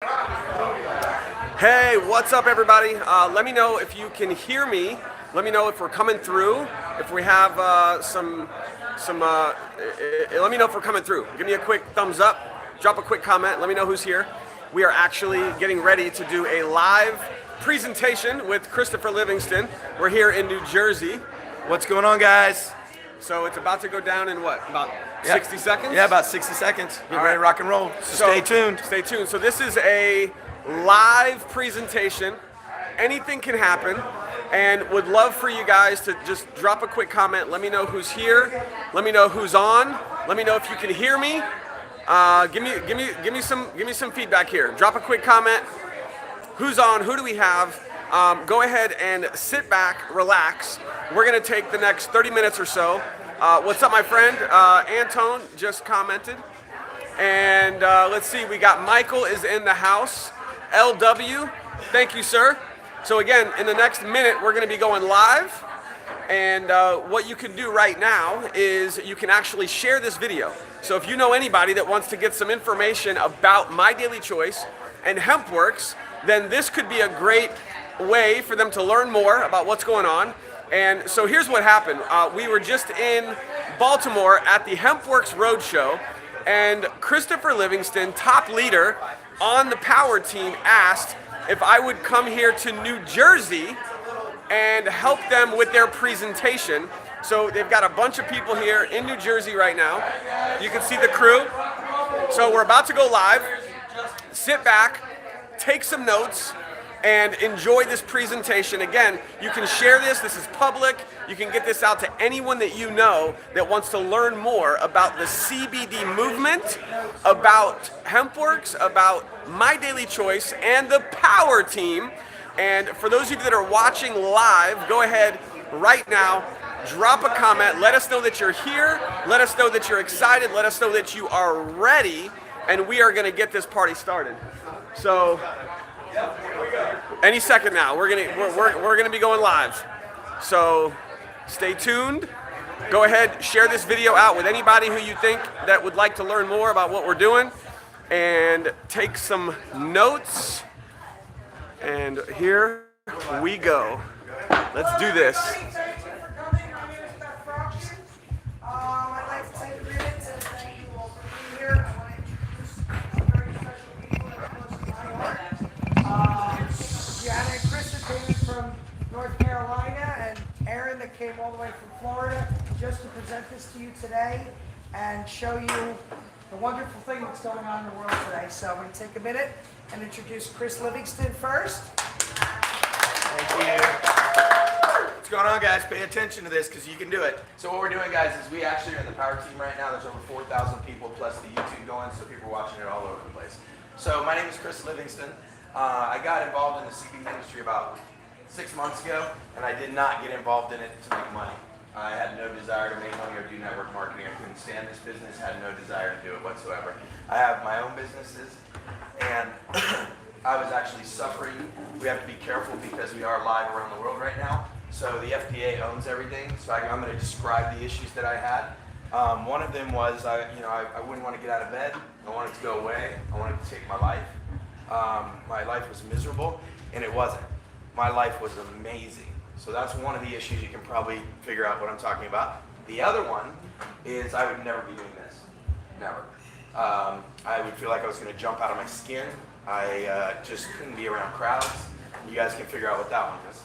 Hey, what's up, everybody? Let me know if you can hear me. Let me know if we're coming through. If we have let me know if we're coming through. Give me a quick thumbs up. Drop a quick comment. Let me know who's here. We are actually getting ready to do a live presentation with Christopher Livingston. We're here in New Jersey. What's going on, guys? So it's about to go down in what? About 60 seconds? Yeah, about 60 seconds. Get ready to rock and roll. So stay tuned. Stay tuned. So this is a live presentation. Anything can happen, and would love for you guys to just drop a quick comment. Let me know who's here. Let me know who's on. Let me know if you can hear me. Give me some feedback here. Drop a quick comment. Who's on? Who do we have? Go ahead and sit back, relax. We're gonna take the next 30 minutes or so. What's up, my friend? Antone just commented. And let's see, we got Michael is in the house. LW, thank you, sir. So again, in the next minute, we're gonna be going live. And what you can do right now is you can actually share this video. So if you know anybody that wants to get some information about My Daily Choice and HempWorks, then this could be a great way for them to learn more about what's going on. And so here's what happened. We were just in Baltimore at the HempWorks Roadshow, and Christopher Livingston, top leader on the power team, asked if I would come here to New Jersey and help them with their presentation. So they've got a bunch of people here in New Jersey right now. You can see the crew. So we're about to go live. Sit back, take some notes, and enjoy this presentation. Again, you can share this. This is public. You can get this out to anyone that you know that wants to learn more about the CBD movement, about HempWorks, about My Daily Choice, and the Power Team. And for those of you that are watching live, go ahead right now, drop a comment. Let us know that you're here. Let us know that you're excited. Let us know that you are ready. And we are going to get this party started. So any second now, we're gonna be going live. So stay tuned. Go ahead, share this video out with anybody who you think that would like to learn more about what we're doing, and take some notes. And here we go. Let's do this. I'd like to take a minute to thank you all for being here. I want to introduce some very special people that are close to my heart. Gianna and Chris came from North Carolina, and Aaron that came all the way from Florida just to present this to you today and show you the wonderful thing that's going on in the world today. So I'm going to take a minute and introduce Chris Livingston first. Thank you. What's going on, guys? Pay attention to this because you can do it. So what we're doing, guys, is we actually are in the power team right now. There's over 4,000 people plus the YouTube going, so people are watching it all over the place. So my name is Chris Livingston. I got involved in the CBD industry about 6 months ago, and I did not get involved in it to make money. I had no desire to make money or do network marketing. I couldn't stand this business, had no desire to do it whatsoever. I have my own businesses, and I was actually suffering. We have to be careful because we are live around the world right now. So the FDA owns everything, so I'm going to describe the issues that I had. One of them was, I wouldn't want to get out of bed. I wanted to go away. I wanted to take my life. My life was miserable, and it wasn't. My life was amazing. So that's one of the issues. You can probably figure out what I'm talking about. The other one is I would never be doing this. Never. I would feel like I was going to jump out of my skin. I just couldn't be around crowds. You guys can figure out what that one is.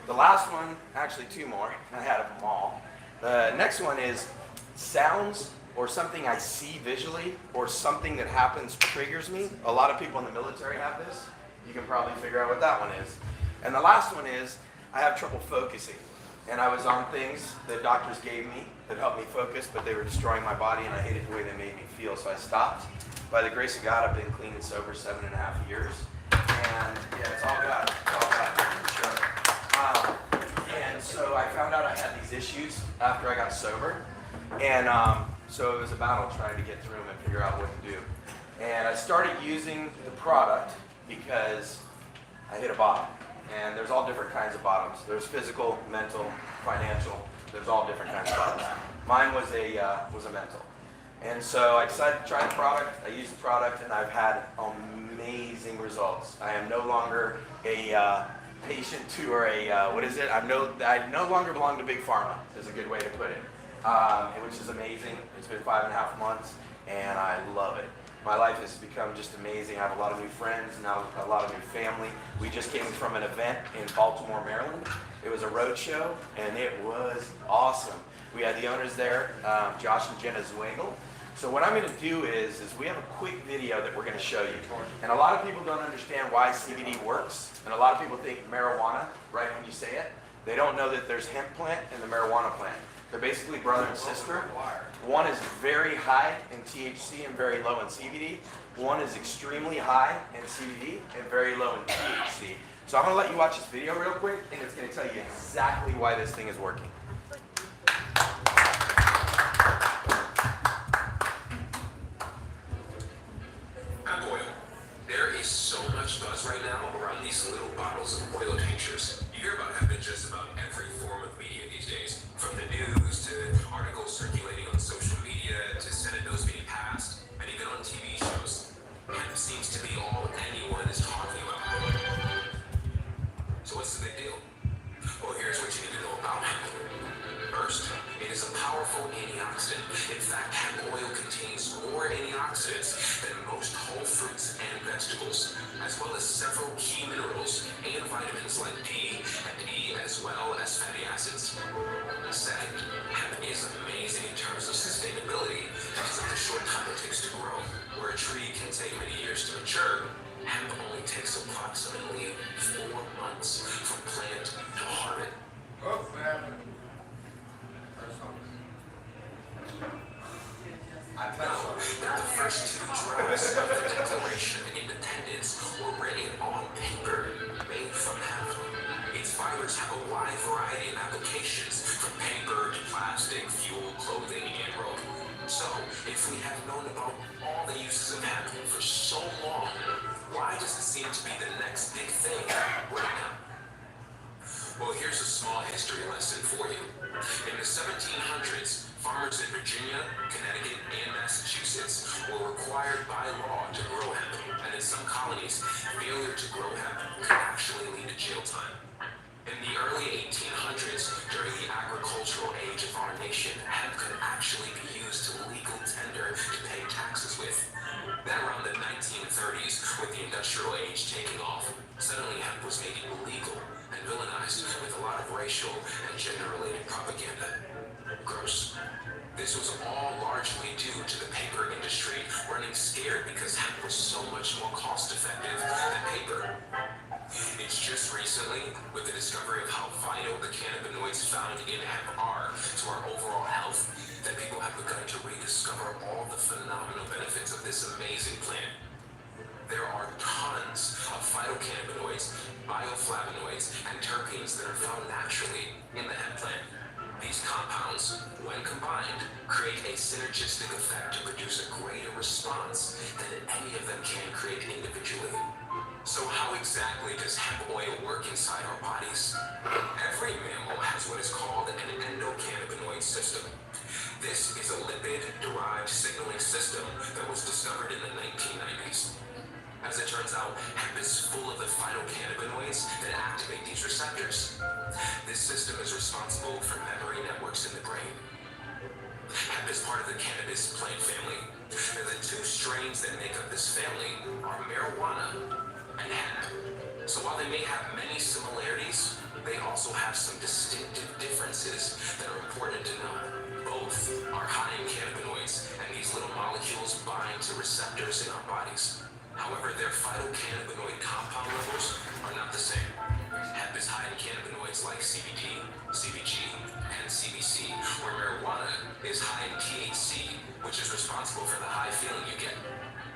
The last one, actually two more. I had them all. The next one is sounds or something I see visually or something that happens triggers me. A lot of people in the military have this. You can probably figure out what that one is. And the last one is I have trouble focusing. And I was on things that doctors gave me that helped me focus, but they were destroying my body, and I hated the way they made me feel, so I stopped. By the grace of God, I've been clean and sober 7.5 years. And yeah, it's all God. It's all God, for sure. And so I found out I had these issues after I got sober. And so it was a battle trying to get through them and figure out what to do. And I started using the product because I hit a bottom. And there's all different kinds of bottoms. There's physical, mental, financial. There's all different kinds of bottoms. Mine was a mental. And so I decided to try the product. I used the product, and I've had amazing results. I am no longer a patient to, or a what is it? I no longer belong to Big Pharma. Is a good way to put it, which is amazing. It's been 5.5 months, and I love it. My life has become just amazing. I have a lot of new friends, now a lot of new family. We just came from an event in Baltimore, Maryland. It was a road show, and it was awesome. We had the owners there, Josh and Jenna Zweigel. So what I'm going to do is we have a quick video that we're going to show you. And a lot of people don't understand why CBD works. And a lot of people think marijuana, right when you say it. They don't know that there's hemp plant and the marijuana plant. They're basically brother and sister. One is very high in THC and very low in CBD. One is extremely high in CBD and very low in THC. So I'm going to let you watch this video real quick, and it's going to tell you exactly why this thing is working. Hemp oil. There is so much buzz right now around these little bottles of oil tinctures. You hear about hemp in just about every form of media these days, from the news to articles circulating on social media to Senate bills being passed, and even on TV shows. Hemp seems to be all anyone is talking about. So what's the big deal? Well, here's what you need to know about hemp. First, it is a powerful antioxidant. In fact, hemp oil contains more antioxidants than most whole fruits and vegetables, as well as several key minerals and vitamins like D and E, as well as fatty acids. Second, hemp is amazing in terms of sustainability because of the short time it takes to grow. Where a tree can take many years to mature, hemp only takes approximately 4 months from plant to harvest. Now, the first 2 drafts of the Declaration of Independence were written on paper made from hemp. Its fibers have a wide variety of applications, from paper to plastic, fuel, clothing, and rope. So, if we have known about all the uses of hemp for so long, why does it seem to be the next big thing right now? Well, here's a small history lesson for you. In the 1700s, farmers in Virginia, Connecticut, and Massachusetts were required by law to grow hemp, and in some colonies, failure to grow hemp could actually lead to jail time. In the early 1800s, during the agricultural age of our nation, hemp could actually be used to legal tender to pay taxes with. Then around the 1930s, with the industrial age taking off, suddenly hemp was made illegal and villainized with a lot of racial and gender-related propaganda. Gross. This was all largely due to the paper industry running scared because hemp was so much more cost-effective than paper. It's just recently, with the discovery of how vital the cannabinoids found in hemp are to our overall health, that people have begun to rediscover all the phenomenal benefits of this amazing plant. There are tons of phytocannabinoids, bioflavonoids, and terpenes that are found naturally in the hemp plant. These compounds, when combined, create a synergistic effect to produce a greater response than any of them can create individually. So how exactly does hemp oil work inside our bodies? Every mammal has what is called an endocannabinoid system. This is a lipid-derived signaling system that was discovered in the 1990s. As it turns out, hemp is full of the phytocannabinoids that activate these receptors. This system is responsible for memory networks in the brain. Hemp is part of the cannabis plant family. And the 2 strains that make up this family are marijuana and hemp. So while they may have many similarities, they also have some distinctive differences that are important to know. Both are high in cannabinoids, and these little molecules bind to receptors in our bodies. However, their phytocannabinoid compound levels are not the same. Hemp is high in cannabinoids like CBD, CBG, and CBC, where marijuana is high in THC, which is responsible for the high feeling you get.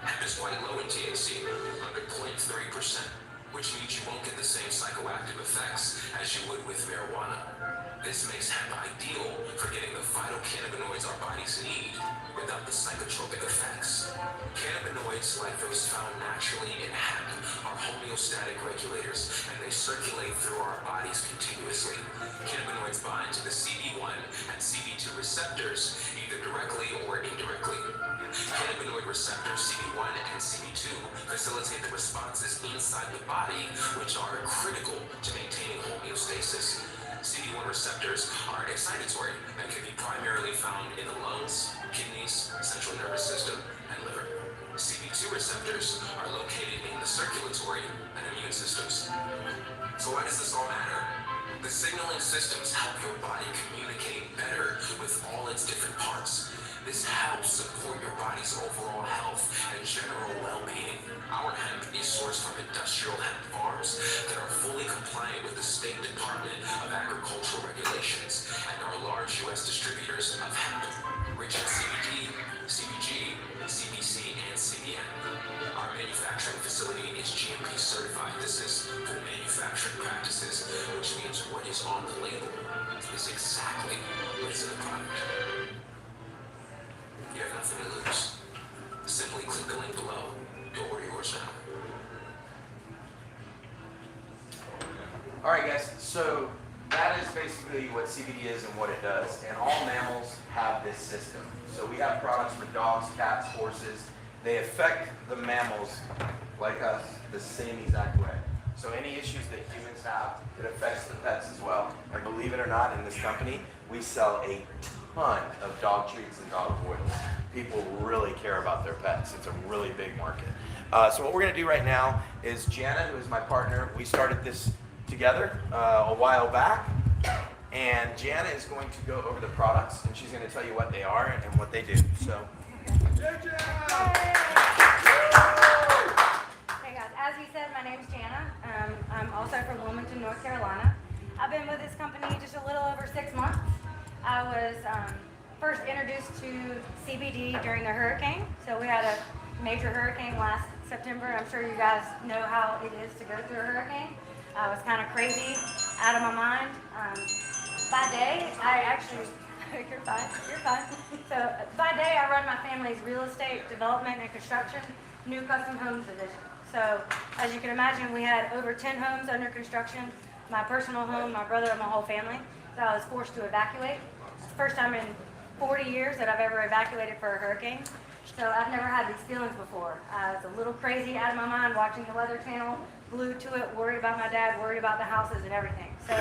Hemp is quite low in THC, under 0.3%, which means you won't get the same psychoactive effects as you would with marijuana. This makes hemp ideal for getting the phytocannabinoids our bodies need without the psychotropic effects. Cannabinoids like those found naturally in hemp are homeostatic regulators, and they circulate through our bodies continuously. Cannabinoids bind to the CB1 and CB2 receptors, either directly or indirectly. Cannabinoid receptors CB1 and CB2 facilitate the responses inside the body, which are critical to maintaining homeostasis. CB1 receptors are excitatory and can be primarily found in the lungs, kidneys, central nervous system, and liver. CB2 receptors are located in the circulatory and immune systems. So why does this all matter? The signaling systems help your body communicate better with all its different parts. This helps support your body's overall health and general well-being. Our hemp is sourced from industrial hemp farms that are fully compliant with the State Department of Agricultural regulations and are large U.S. distributors of hemp, rich in CBD, CBG, CBC, and CBN. Our manufacturing facility is GMP certified. This is good manufacturing practices, which means what is on the label is exactly what is in the product. You have nothing to lose. Simply click the link below to order yours now. All right, guys. So that is basically what CBD is and what it does. And all mammals have this system. So we have products for dogs, cats, horses. They affect the mammals like us the same exact way. So any issues that humans have, it affects the pets as well. And believe it or not, in this company, we sell a ton of dog treats and dog oils. People really care about their pets. It's a really big market. So what we're going to do right now is Jana, who is my partner, we started this together a while back. And Jana is going to go over the products, and she's going to tell you what they are and what they do. So, Hey guys, as you said, my name's Jana. I'm also from Wilmington, North Carolina. I've been with this company just a little over 6 months. I was first introduced to CBD during the hurricane. So we had a major hurricane last September. I'm sure you guys know how it is to go through a hurricane. I was kind of crazy, out of my mind. By day, I actually, you're fine. So by day, I run my family's real estate development and construction, new custom homes division. So as you can imagine, we had over 10 homes under construction, my personal home, my brother, and my whole family. So I was forced to evacuate. It's the first time in 40 years that I've ever evacuated for a hurricane. So I've never had these feelings before. I was a little crazy, out of my mind, watching the Weather Channel, glued to it, worried about my dad, worried about the houses and everything. So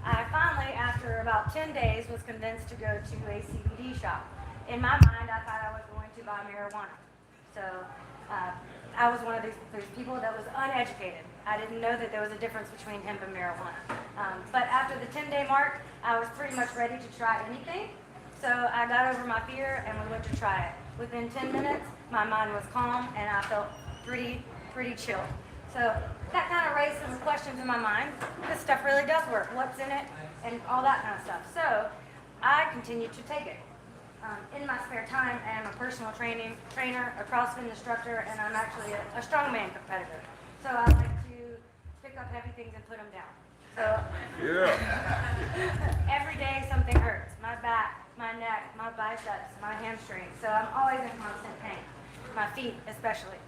I finally, after about 10 days, was convinced to go to a CBD shop. In my mind, I thought I was going to buy marijuana. So I was one of those people that was uneducated. I didn't know that there was a difference between hemp and marijuana. But after the 10-day mark, I was pretty much ready to try anything. So I got over my fear and we went to try it. Within 10 minutes, my mind was calm and I felt pretty chill. So that kind of raised some questions in my mind. This stuff really does work. What's in it? And all that kind of stuff. So I continued to take it. In my spare time, I am a personal trainer, a CrossFit instructor, and I'm actually a strongman competitor. So I like to pick up heavy things and put them down. So every day something hurts. My back, my neck, my biceps, my hamstrings. So I'm always in constant pain. My feet especially.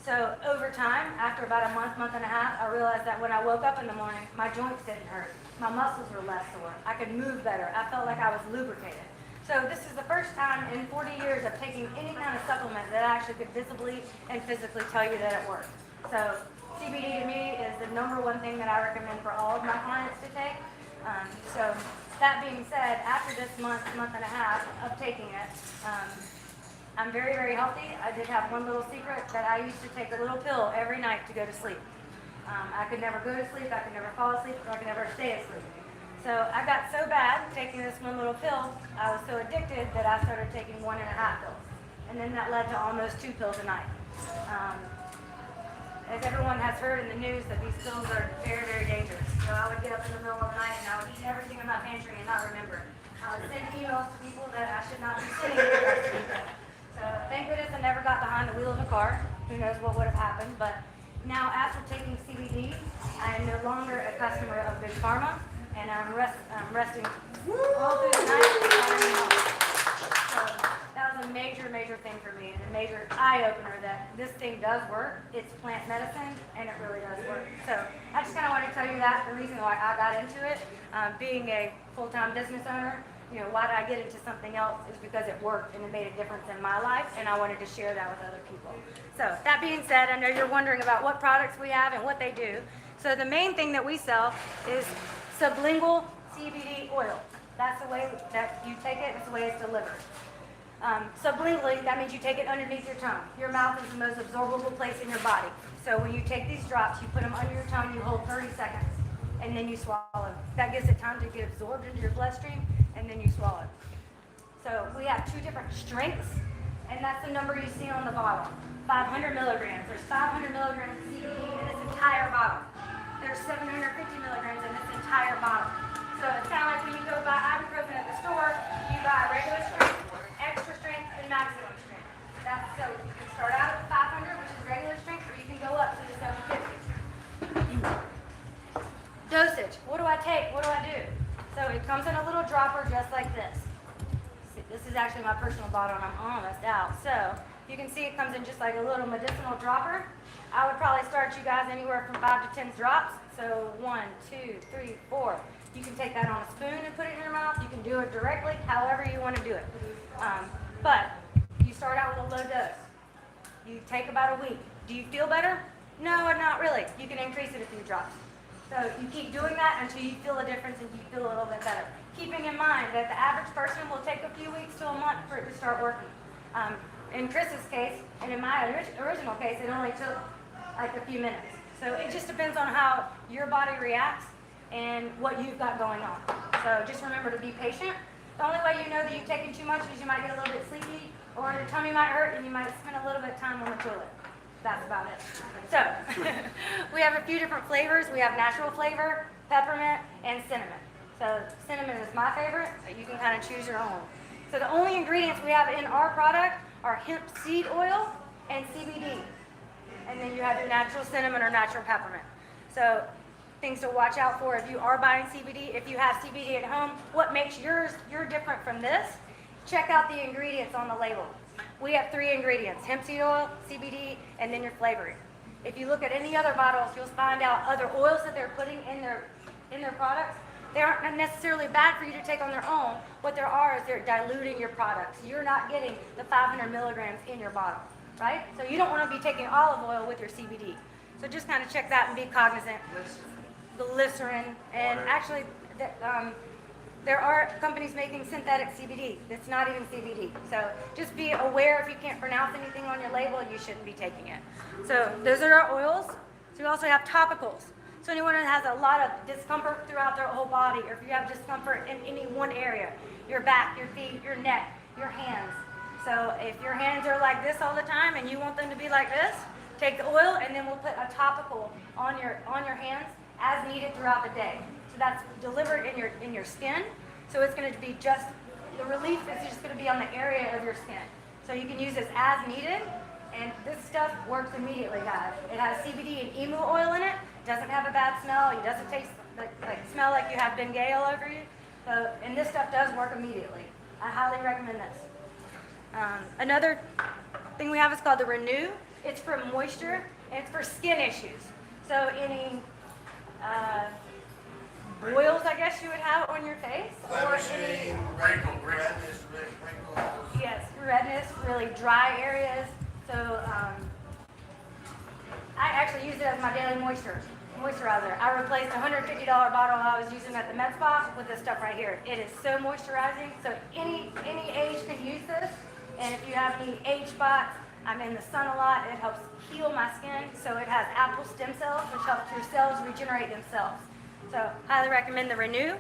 So over time, after about a month and a half, I realized that when I woke up in the morning, my joints didn't hurt. My muscles were less sore. I could move better. I felt like I was lubricated. So this is the first time in 40 years of taking any kind of supplement that I actually could visibly and physically tell you that it worked. So CBD to me is the #1 thing that I recommend for all of my clients to take. So that being said, after this month and a half of taking it, I'm very healthy. I did have one little secret that I used to take a little pill every night to go to sleep. I could never go to sleep, I could never fall asleep, or I could never stay asleep. So I got so bad taking this one little pill, I was so addicted that I started taking 1.5 pills. And then that led to almost 2 pills a night. As everyone has heard in the news that these pills are very dangerous. So I would get up in the middle of the night and I would eat everything in my pantry and not remember. I would send emails to people that I should not be sending emails to. So thank goodness I never got behind the wheel of a car. Who knows what would have happened. But now after taking CBD, I am no longer a customer of Big Pharma. And I'm resting all through the night. So that was a a major, major thing for me and a major eye-opener that this thing does work. It's plant medicine, and it really does work. So I just kind of wanted to tell you that, the reason why I got into it, being a full-time business owner, you know, why did I get into something else is because it worked and it made a difference in my life, and I wanted to share that with other people. So that being said, I know you're wondering about what products we have and what they do. So the main thing that we sell is sublingual CBD oil. That's the way that you take it, it's the way it's delivered. Sublingually, that means you take it underneath your tongue. Your mouth is the most absorbable place in your body. So when you take these drops, you put them under your tongue, you hold 30 seconds, and then you swallow. That gives it time to get absorbed into your bloodstream, and then you swallow. So we have 2 different strengths, and that's the number you see on the bottle. 500 milligrams. There's 500 milligrams of CBD in this entire bottle. There's 750 milligrams in this entire bottle. So it's kind of like when you go buy ibuprofen at the store, you buy regular strength, extra strength, and maximum strength. That's so you can start out at 500, which is regular strength, or you can go up to the 750. Dosage. What do I take? What do I do? So it comes in a little dropper just like this. This is actually my personal bottle, and I'm almost out. So you can see it comes in just like a little medicinal dropper. I would probably start you guys anywhere from 5 to 10 drops. So 1, 2, 3, 4. You can take that on a spoon and put it in your mouth. You can do it directly, however you want to do it. But you start out with a low dose. You take about a week. Do you feel better? No, not really. You can increase it a few drops. So you keep doing that until you feel a difference and you feel a little bit better. Keeping in mind that the average person will take a few weeks to a month for it to start working. In Chris's case, and in my original case, it only took like a few minutes. So it just depends on how your body reacts and what you've got going on. So just remember to be patient. The only way you know that you've taken too much is you might get a little bit sleepy, or your tummy might hurt, and you might spend a little bit of time on the toilet. That's about it. So we have a few different flavors. We have natural flavor, peppermint, and cinnamon. So cinnamon is my favorite, but you can kind of choose your own. So the only ingredients we have in our product are hemp seed oil and CBD. And then you have your natural cinnamon or natural peppermint. So things to watch out for if you are buying CBD. If you have CBD at home, what makes you're different from this? Check out the ingredients on the label. We have 3 ingredients: hemp seed oil, CBD, and then your flavoring. If you look at any other bottles, you'll find out other oils that they're putting in their products. They aren't necessarily bad for you to take on their own. What there are is they're diluting your products. You're not getting the 500 milligrams in your bottle, right? So you don't want to be taking olive oil with your CBD. So just kind of check that and be cognizant. Glycerin, and actually there are companies making synthetic CBD that's not even CBD. So just be aware if you can't pronounce anything on your label, you shouldn't be taking it. So those are our oils. So we also have topicals. So anyone that has a lot of discomfort throughout their whole body, or if you have discomfort in any one area, your back, your feet, your neck, your hands. So if your hands are like this all the time and you want them to be like this, take the oil and then we'll put a topical on your hands as needed throughout the day. So that's delivered in your skin. So it's going to be just, the relief is just going to be on the area of your skin. So you can use this as needed, and this stuff works immediately, guys. It has CBD and emu oil in it. Doesn't have a bad smell. It doesn't taste smell like you have Bengay all over you. So, and this stuff does work immediately. I highly recommend this. Another thing we have is called the Renew. It's for moisture and it's for skin issues. So any boils, I guess you would have on your face, or any redness, wrinkles. yes, redness, really dry areas. So I actually use it as my daily moisturizer. I replaced a $150 bottle I was using at the med spa with this stuff right here. It is so moisturizing. So any age can use this. And if you have any age spots, I'm in the sun a lot. It helps heal my skin. So it has apple stem cells, which helps your cells regenerate themselves. So highly recommend the Renew.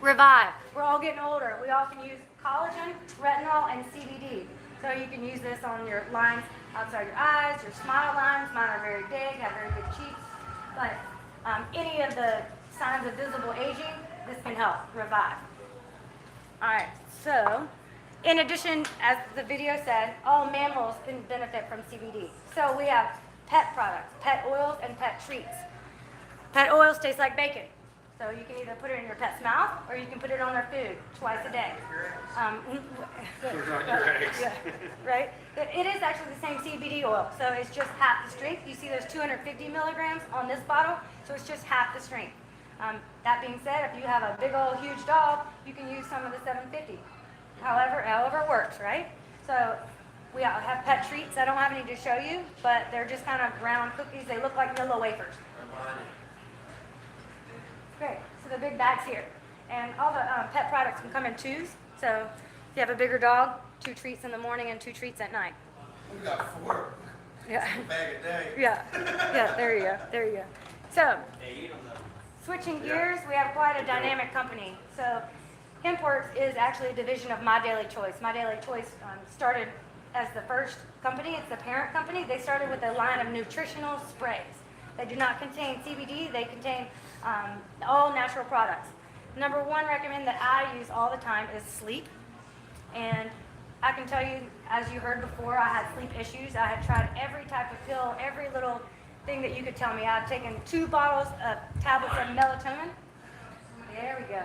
Revive. We're all getting older. We all can use collagen, retinol, and CBD. So you can use this on your lines outside your eyes, your smile lines. Mine are very big, have very good cheeks. But any of the signs of visible aging, this can help revive. All right, so in addition, as the video said, all mammals can benefit from CBD. So we have pet products, pet oils, and pet treats. Pet oils taste like bacon. So you can either put it in your pet's mouth or you can put it on their food twice a day. Yeah, right? But it is actually the same CBD oil, so it's just half the strength. You see there's 250 milligrams on this bottle, so it's just half the strength. That being said, if you have a big old huge dog, you can use some of the 750. However it works, right? So we have pet treats. I don't have any to show you, but they're just kind of round cookies. They look like Milo wafers. Great. So the big bag's here. And all the pet products can come in twos. So if you have a bigger dog, 2 treats in the morning and 2 treats at night. We got 4. Yeah. Bag a day. Yeah. Yeah, there you go. There you go. So, switching gears, we have quite a dynamic company. So, Hempworks is actually a division of My Daily Choice. My Daily Choice started as the first company. It's the parent company. They started with a line of nutritional sprays. They do not contain CBD. They contain all natural products. Number one recommend that I use all the time is sleep. And I can tell you, as you heard before, I had sleep issues. I had tried every type of pill, every little thing that you could tell me. I've taken 2 bottles of tablets of melatonin. There we go.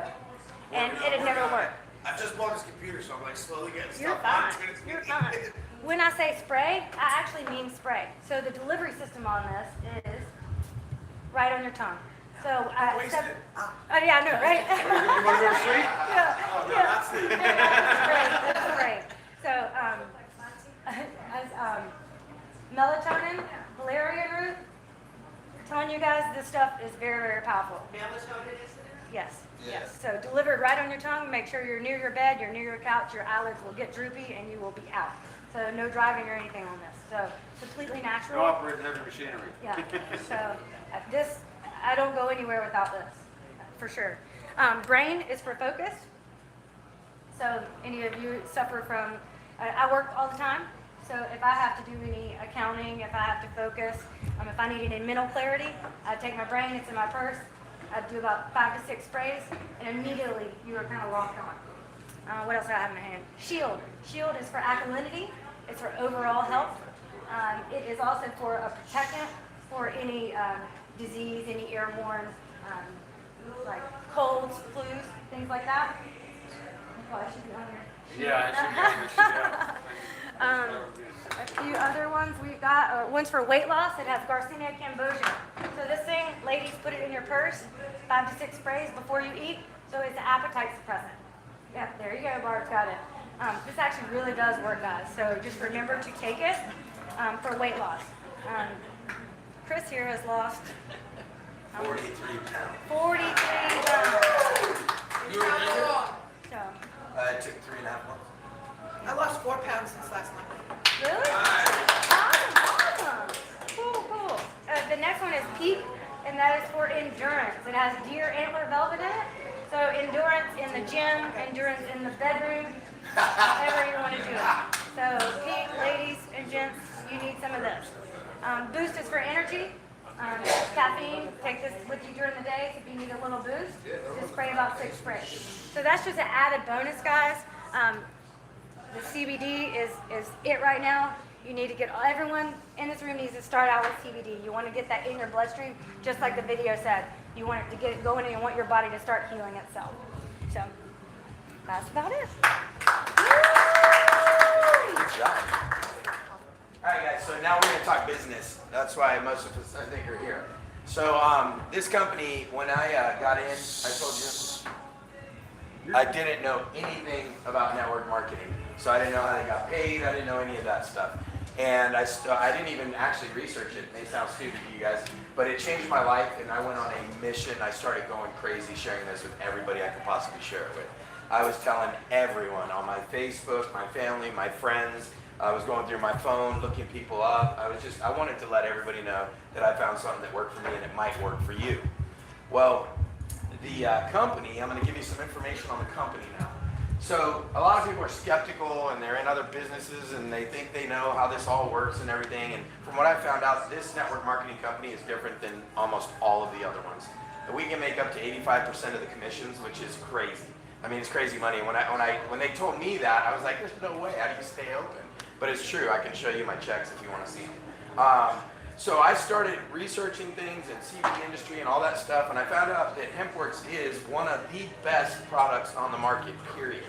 And it had never worked. I just bought this computer, so I'm like slowly getting You're stuff fine. onto it. You're fine. When I say spray, I actually mean spray. So the delivery system on this is right on your tongue. So oh yeah, I know, right? You want to go to sleep? Yeah. That's great. So as melatonin, valerian root. I'm telling you guys, this stuff is very, very powerful. Melatonin is it? Yes. Yes. So delivered right on your tongue. Make sure you're near your bed, you're near your couch. Your eyelids will get droopy, and you will be out. So no driving or anything on this. So completely natural. No operating heavy machinery. Yeah. So this, I don't go anywhere without this, for sure. Brain is for focus. So any of you suffer from, I work all the time. So if I have to do any accounting, if I have to focus, if I need any mental clarity, I take my brain, it's in my purse. I do about 5 to 6 sprays, and immediately you are kind of locked on. What else do I have in my hand? Shield. Shield is for alkalinity. It's for overall health. It is also for a protectant for any disease, any airborne, like colds, flus, things like that. Oh, I should be on here. Yeah, it should be. A few other ones we've got. One's for weight loss. It has Garcinia cambogia. So this thing, ladies, put it in your purse. 5 to 6 sprays before you eat. So it's an appetite suppressant. Yeah, there you go. Barb's got it. This actually really does work, guys. So just remember to take it for weight loss. Chris here has lost 43 pounds. 43 pounds. You were there? So, It took 3.5 months. I lost 4 pounds since last month. really? Awesome. Cool, cool. The next one is Peak, and that is for endurance. It has deer antler velvet in it. So endurance in the gym, endurance in the bedroom, however you want to do it. So Peak, ladies and gents, you need some of this. Boost is for energy. Caffeine, take this with you during the day if you need a little boost. Just spray about 6 sprays. So that's just an added bonus, guys. The CBD is it right now. You need to get, everyone in this room needs to start out with CBD. You want to get that in your bloodstream, just like the video said. You want it to get it going, and you want your body to start healing itself. So that's about it. Good job. All right, guys, so now we're going to talk business. That's why most of us, I think, are here. So this company, when I got in, I told you, I didn't know anything about network marketing. So I didn't know how they got paid. I didn't know any of that stuff. And I didn't even actually research it. It may sound stupid to you guys, but it changed my life, and I went on a mission. I started going crazy, sharing this with everybody I could possibly share it with. I was telling everyone on my Facebook, my family, my friends. I was going through my phone, looking people up. I wanted to let everybody know that I found something that worked for me and it might work for you. Well, the company, I'm going to give you some information on the company now. So a lot of people are skeptical, and they're in other businesses, and they think they know how this all works and everything. And from what I found out, this network marketing company is different than almost all of the other ones. We can make up to 85% of the commissions, which is crazy. I mean, it's crazy money. When they told me that, I was like, there's no way. How do you stay open? But it's true. I can show you my checks if you want to see them. So I started researching things in CBD industry and all that stuff, and I found out that HempWorks is one of the best products on the market, period.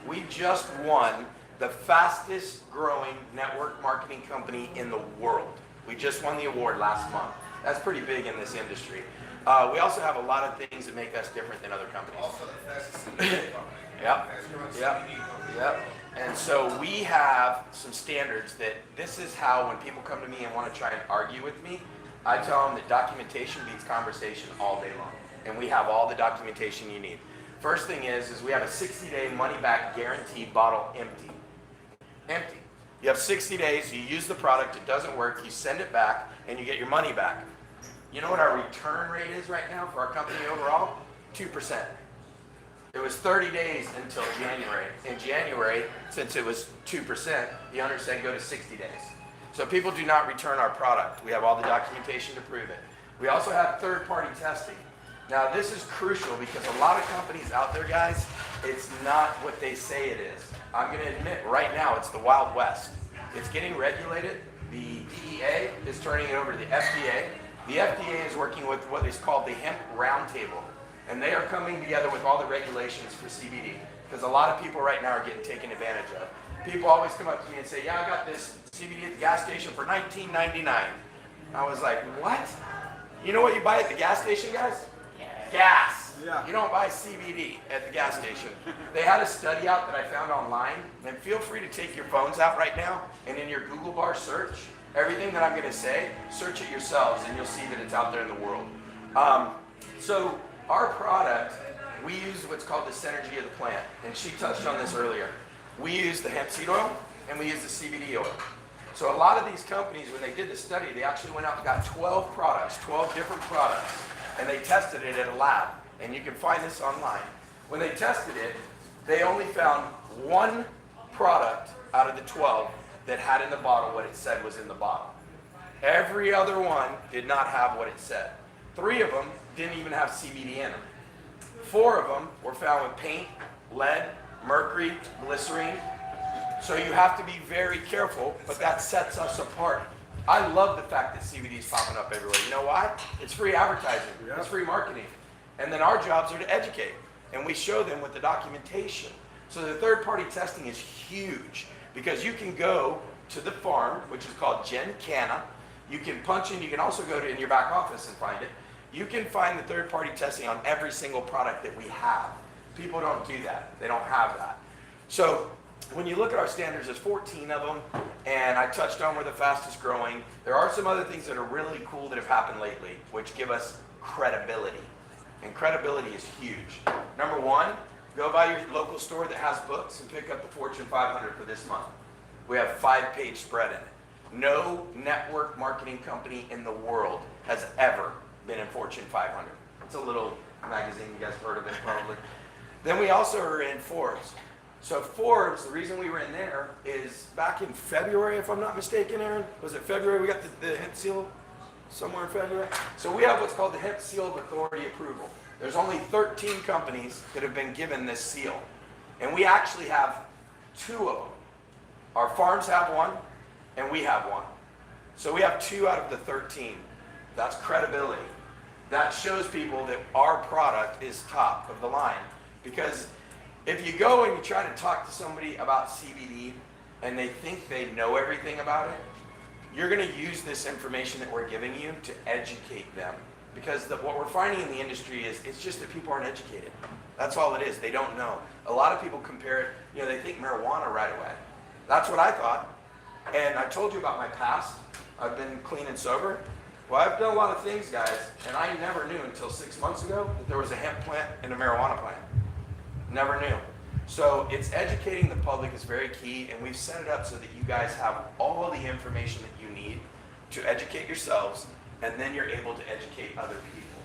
We just won the fastest growing network marketing company in the world. We just won the award last month. That's pretty big in this industry. We also have a lot of things that make us different than other companies. Also the fastest CBD company. Yep. Fastest Yep. CBD company. Yep. And so we have some standards that this is how when people come to me and want to try and argue with me, I tell them that documentation beats conversation all day long. And we have all the documentation you need. First thing is we have a 60-day money-back guarantee, bottle empty. Empty. You have 60 days, you use the product, it doesn't work, you send it back, and you get your money back. You know what our return rate is right now for our company overall? 2%. It was 30 days until January. In January, since it was 2%, the owner said go to 60 days. So people do not return our product. We have all the documentation to prove it. We also have third-party testing. Now this is crucial because a lot of companies out there, guys, it's not what they say it is. I'm going to admit right now it's the Wild West. It's getting regulated. The DEA is turning it over to the FDA. The FDA is working with what is called the Hemp Roundtable. And they are coming together with all the regulations for CBD. Because a lot of people right now are getting taken advantage of. People always come up to me and say, yeah, I got this CBD at the gas station for $19.99. I was like, what? You know what you buy at the gas station, guys? Gas. Yeah. You don't buy CBD at the gas station. They had a study out that I found online, and feel free to take your phones out right now, and in your Google bar search, everything that I'm going to say, search it yourselves, and you'll see that it's out there in the world. So our product, we use what's called the synergy of the plant, and she touched on this earlier. We use the hemp seed oil, and we use the CBD oil. So a lot of these companies, when they did the study, they actually went out and got 12 products, 12 different products, and they tested it at a lab. And you can find this online. When they tested it, they only found one product out of the 12 that had in the bottle what it said was in the bottle. Every other one did not have what it said. 3 of them didn't even have CBD in them. 4 of them were found with paint, lead, mercury, glycerine. So you have to be very careful, but that sets us apart. I love the fact that CBD is popping up everywhere. You know why? It's free advertising. Yeah. It's free marketing. And then our jobs are to educate. And we show them with the documentation. So the third-party testing is huge because you can go to the farm, which is called Gen Canna. You can punch in. You can also go to in your back office and find it. You can find the third-party testing on every single product that we have. People don't do that. They don't have that. So when you look at our standards, there's 14 of them, and I touched on we're the fastest growing. There are some other things that are really cool that have happened lately, which give us credibility. And credibility is huge. Number 1, go by your local store that has books and pick up the Fortune 500 for this month. We have 5-page spread in it. No network marketing company in the world has ever been in Fortune 500. It's a little magazine, you guys have heard of it probably. Then we also are in Forbes. So Forbes, the reason we were in there is back in February, if I'm not mistaken, Aaron. Was it February we got the hemp seal? Somewhere in February? So we have what's called the Hemp Seal of Authority approval. There's only 13 companies that have been given this seal. And we actually have 2 of them. Our farms have one, and we have one. So we have 2 out of the 13. That's credibility. That shows people that our product is top of the line. Because if you go and you try to talk to somebody about CBD and they think they know everything about it, you're going to use this information that we're giving you to educate them. Because what we're finding in the industry is it's just that people aren't educated. That's all it is. They don't know. A lot of people compare it, they think marijuana right away. That's what I thought. And I told you about my past. I've been clean and sober. Well, I've done a lot of things, guys, and I never knew until 6 months ago that there was a hemp plant and a marijuana plant. Never knew. So it's educating the public is very key, and we've set it up so that you guys have all the information that you need to educate yourselves, and then you're able to educate other people.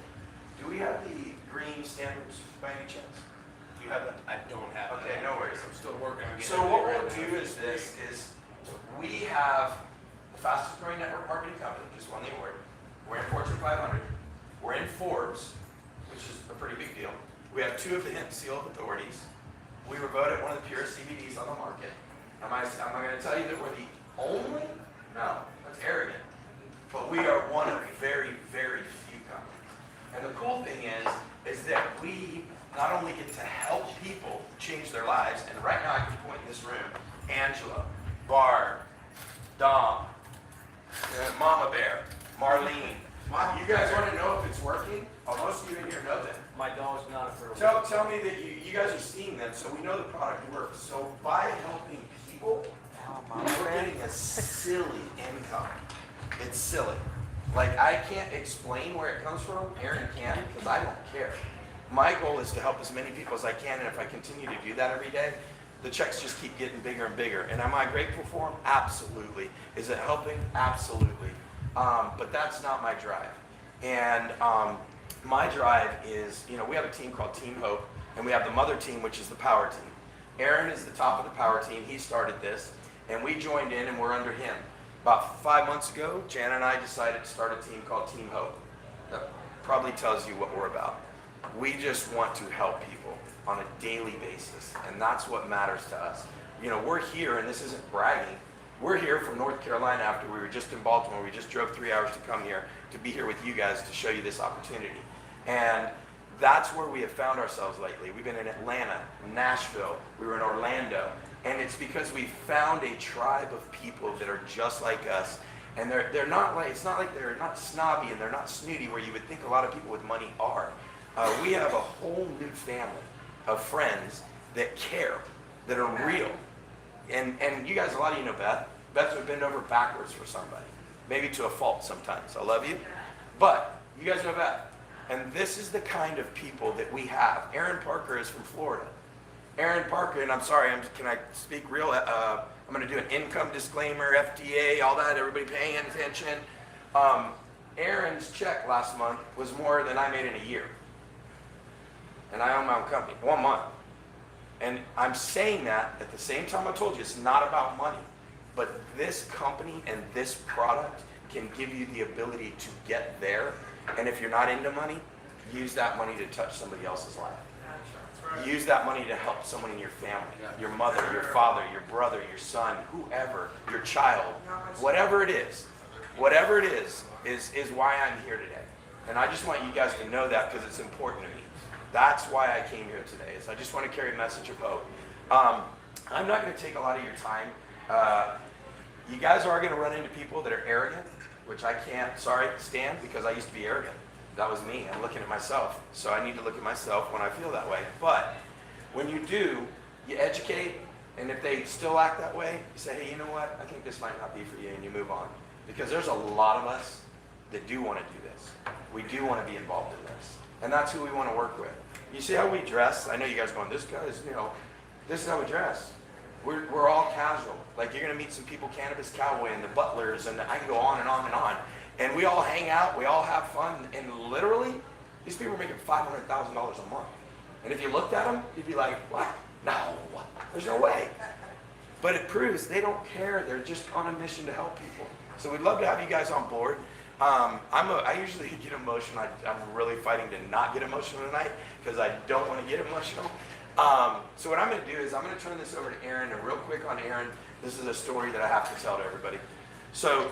Do we have the green standards by any chance? Do you have that? I don't have it. Okay, no worries. I'm still working on getting So what we'll do is this, is we have the fastest growing network marketing company, just won the award. We're in Fortune 500. We're in Forbes, which is a pretty big deal. We have 2 of the Hemp Seal of Authorities. We were voted one of the purest CBDs on the market. Am I going to tell you that we're the only? No, that's arrogant. but we are one of very, very few companies. And the cool thing is that we not only get to help people change their lives, and right now I can point in this room, Angela, Barb, Dom, Mama Bear, Marlene. You guys want to know if it's working? Oh, most of you in here know that. My dog's not a Tell me that you guys are seeing them, so we know the product works. So by helping people, we're getting a silly income. It's silly. Like, I can't explain where it comes from. Aaron can, because I don't care. My goal is to help as many people as I can, and if I continue to do that every day, the checks just keep getting bigger and bigger. And am I grateful for them? Absolutely. Is it helping? Absolutely. But that's not my drive. And my drive is, we have a team called Team Hope, and we have the mother team, which is the power team. Aaron is the top of the power team. He started this, and we joined in, and we're under him. About 5 months ago, Jan and I decided to start a team called Team Hope. That probably tells you what we're about. We just want to help people on a daily basis, and that's what matters to us. We're here, and this isn't bragging. We're here from North Carolina after we were just in Baltimore. We just drove 3 hours to come here to be here with you guys to show you this opportunity. And that's where we have found ourselves lately. We've been in Atlanta, Nashville, we were in Orlando, and it's because we found a tribe of people that are just like us. And they're not like, it's not like they're not snobby and they're not snooty where you would think a lot of people with money are. We have a whole new family of friends that care, that are real. And you guys, a lot of you know Beth. Beth would bend over backwards for somebody, maybe to a fault sometimes. I love you. But you guys know Beth. And this is the kind of people that we have. Aaron Parker is from Florida. Aaron Parker, and I'm sorry, can I speak real? I'm going to do an income disclaimer, FDA, all that, everybody paying attention. Aaron's check last month was more than I made in a year. And I own my own company, 1 month. And I'm saying that at the same time I told you it's not about money. But this company and this product can give you the ability to get there. And if you're not into money, use that money to touch somebody else's life. Use that money to help someone in your family, your mother, your father, your brother, your son, whoever, your child, whatever it is why I'm here today. And I just want you guys to know that because it's important to me. That's why I came here today, is I just want to carry a message of hope. I'm not going to take a lot of your time. You guys are going to run into people that are arrogant, which I can't, stand, because I used to be arrogant. That was me. I'm looking at myself. So I need to look at myself when I feel that way. But when you do, you educate, and if they still act that way, you say, hey, you know what? I think this might not be for you, and you move on. Because there's a lot of us that do want to do this. We do want to be involved in this. And that's who we want to work with. You see how we dress? I know you guys are going, this guy's, this is how we dress. We're all casual. Like, you're going to meet some people, Cannabis Cowboy and the Butlers, and I can go on and on and on. And we all hang out, we all have fun, and literally, these people are making $500,000 a month. And if you looked at them, you'd be like, what? No, what? There's no way. But it proves they don't care. They're just on a mission to help people. So we'd love to have you guys on board. I usually get emotional. I'm really fighting to not get emotional tonight because I don't want to get emotional. So what I'm going to do is I'm going to turn this over to Aaron. And real quick on Aaron, this is a story that I have to tell to everybody. So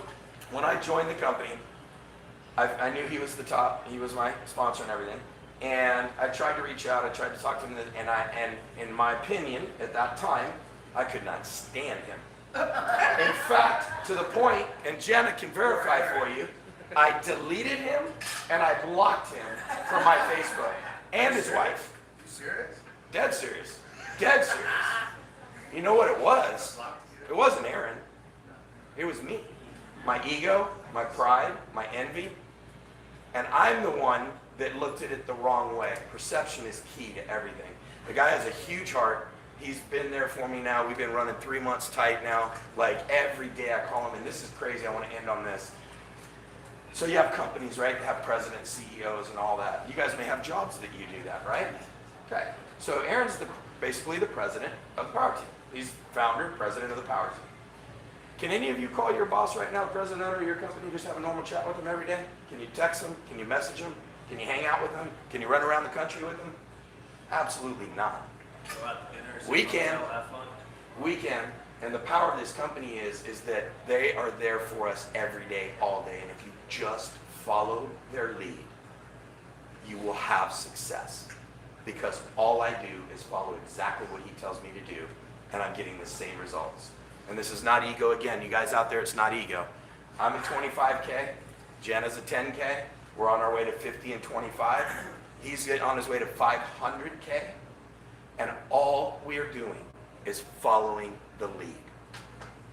when I joined the company, I knew he was the top. He was my sponsor and everything. And I tried to reach out. I tried to talk to him. And in my opinion, at that time, I could not stand him. In fact, to the point, and Jenna can verify for you, I deleted him and I blocked him from my Facebook and his wife. You serious? Dead serious. Dead serious. You know what it was? It wasn't Aaron. It was me. My ego, my pride, my envy. And I'm the one that looked at it the wrong way. Perception is key to everything. The guy has a huge heart. He's been there for me now. We've been running 3 months tight now. Like every day I call him, and this is crazy. I want to end on this. So you have companies, right? They have presidents, CEOs, and all that. You guys may have jobs that you do that, right? Okay. So Aaron's basically the president of the power team. He's founder, president of the power team. Can any of you call your boss right now, president of your company, just have a normal chat with him every day? Can you text him? Can you message him? Can you hang out with him? Can you run around the country with him? Absolutely not. Go out to dinner, We can. have fun. We can. And the power of this company is that they are there for us every day, all day. And if you just follow their lead, you will have success. Because all I do is follow exactly what he tells me to do, and I'm getting the same results. And this is not ego again. You guys out there, it's not ego. I'm at 25K. Jenna's at 10K. We're on our way to 50 and 25. He's on his way to 500K. And all we are doing is following the lead.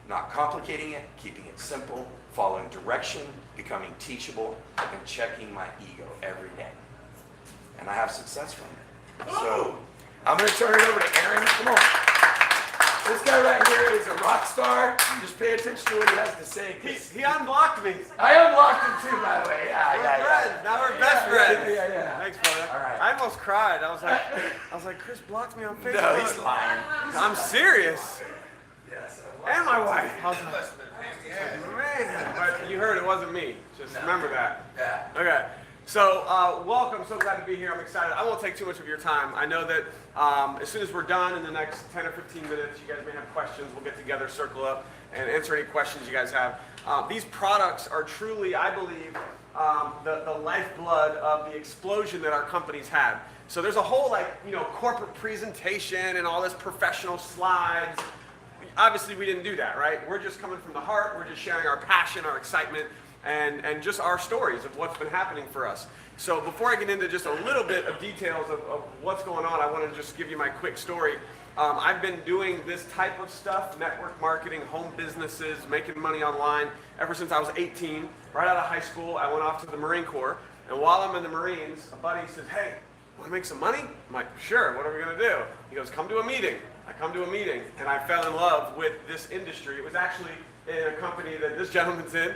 Not complicating it, keeping it simple, following direction, becoming teachable, and checking my ego every day. And I have success from it. So I'm going to turn it over to Aaron. Come on. This guy right here is a rock star. Just pay attention to what he has to say. He unblocked me. I unlocked him too, by the way. Yeah. Friends. Now we're best friends. Yeah. Thanks, brother. All right. I almost cried. I was like, Chris blocked me on Facebook. No, he's lying. I'm serious. Yes. And my wife. I was like, man. But you heard it wasn't me. Just remember that. Yeah. Okay. So, welcome. So glad to be here. I'm excited. I won't take too much of your time. I know that as soon as we're done in the next 10 or 15 minutes, you guys may have questions. We'll get together, circle up, and answer any questions you guys have. These products are truly, I believe, the lifeblood of the explosion that our company's had. So there's a whole corporate presentation and all this professional slides. Obviously, we didn't do that, right? We're just coming from the heart. We're just sharing our passion, our excitement, and just our stories of what's been happening for us. So before I get into just a little bit of details of what's going on, I want to just give you my quick story. I've been doing this type of stuff, network marketing, home businesses, making money online, ever since I was 18. Right out of high school, I went off to the Marine Corps. And while I'm in the Marines, a buddy says, hey, want to make some money? I'm like, sure, what are we going to do? He goes, come to a meeting. I come to a meeting, and I fell in love with this industry. It was actually in a company that this gentleman's in,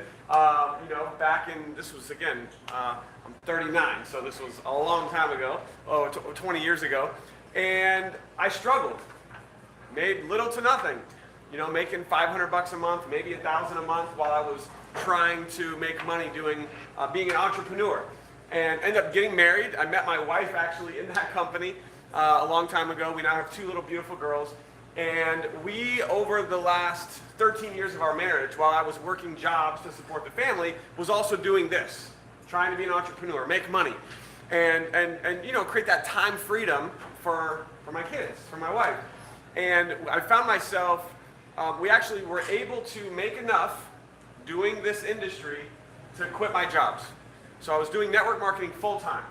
back in, this was, again, I'm 39, so this was a long time ago, 20 years ago, and I struggled, made little to nothing, making $500 a month, maybe $1,000 a month while I was trying to make money doing, being an entrepreneur, and ended up getting married. I met my wife actually in that company a long time ago. We now have 2 little beautiful girls. And we, over the last 13 years of our marriage, while I was working jobs to support the family, was also doing this, trying to be an entrepreneur, make money, and create that time freedom for my kids, for my wife. And I found myself, we actually were able to make enough doing this industry to quit my jobs. So I was doing network marketing full time.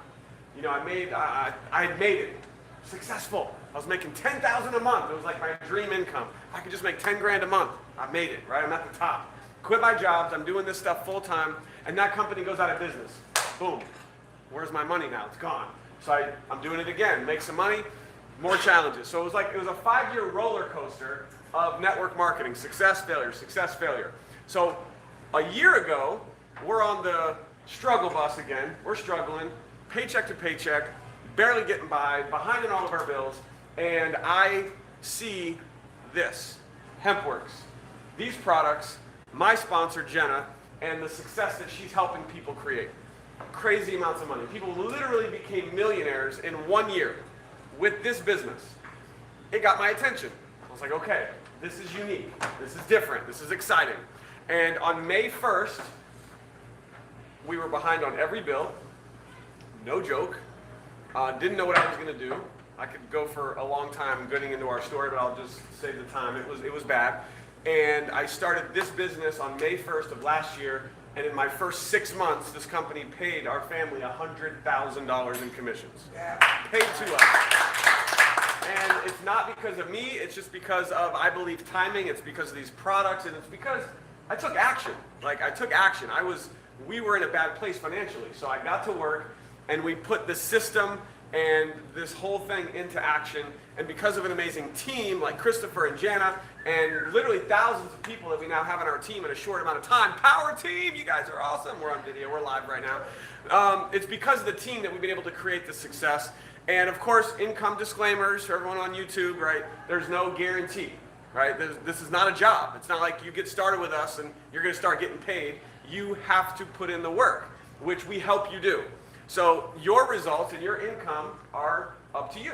I had made it successful. I was making $10,000 a month. It was like my dream income. I could just make 10 grand a month. I made it, right? I'm at the top. Quit my jobs. I'm doing this stuff full time, and that company goes out of business. Boom. Where's my money now? It's gone. So I'm doing it again. Make some money, more challenges. So it was a 5-year roller coaster of network marketing. Success, failure, success, failure. So a year ago, we're on the struggle bus again. We're struggling, paycheck to paycheck, barely getting by, behind in all of our bills. And I see this, HempWorks. These products, my sponsor, Jenna, and the success that she's helping people create. Crazy amounts of money. People literally became millionaires in 1 year with this business. It got my attention. I was like, okay, this is unique. This is different. This is exciting. And on May 1st, we were behind on every bill. No joke. Didn't know what I was going to do. I could go for a long time getting into our story, but I'll just save the time. It was bad. And I started this business on May 1st of last year, and in my first 6 months, this company paid our family $100,000 in commissions. Yeah. Paid to us. And it's not because of me, it's just because of, I believe, timing. It's because of these products, and it's because I took action. I took action. We were in a bad place financially, so I got to work, and we put the system and this whole thing into action. And because of an amazing team like Christopher and Jana, and literally thousands of people that we now have on our team in a short amount of time, power team, you guys are awesome. We're on video, we're live right now. It's because of the team that we've been able to create this success. And of course, income disclaimers for everyone on YouTube, right? There's no guarantee, right? This is not a job. It's not like you get started with us and you're gonna start getting paid. You have to put in the work, which we help you do. So your results and your income are up to you.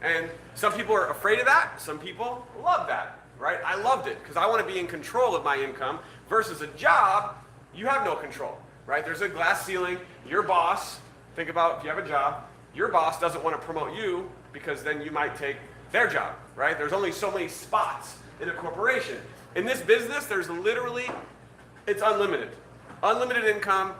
And some people are afraid of that. Some people love that, right? I loved it because I want to be in control of my income versus a job, you have no control. right? There's a glass ceiling. Your boss, think about if you have a job, your boss doesn't want to promote you because then you might take their job, right? There's only so many spots in a corporation. In this business, there's literally, it's unlimited. Unlimited income,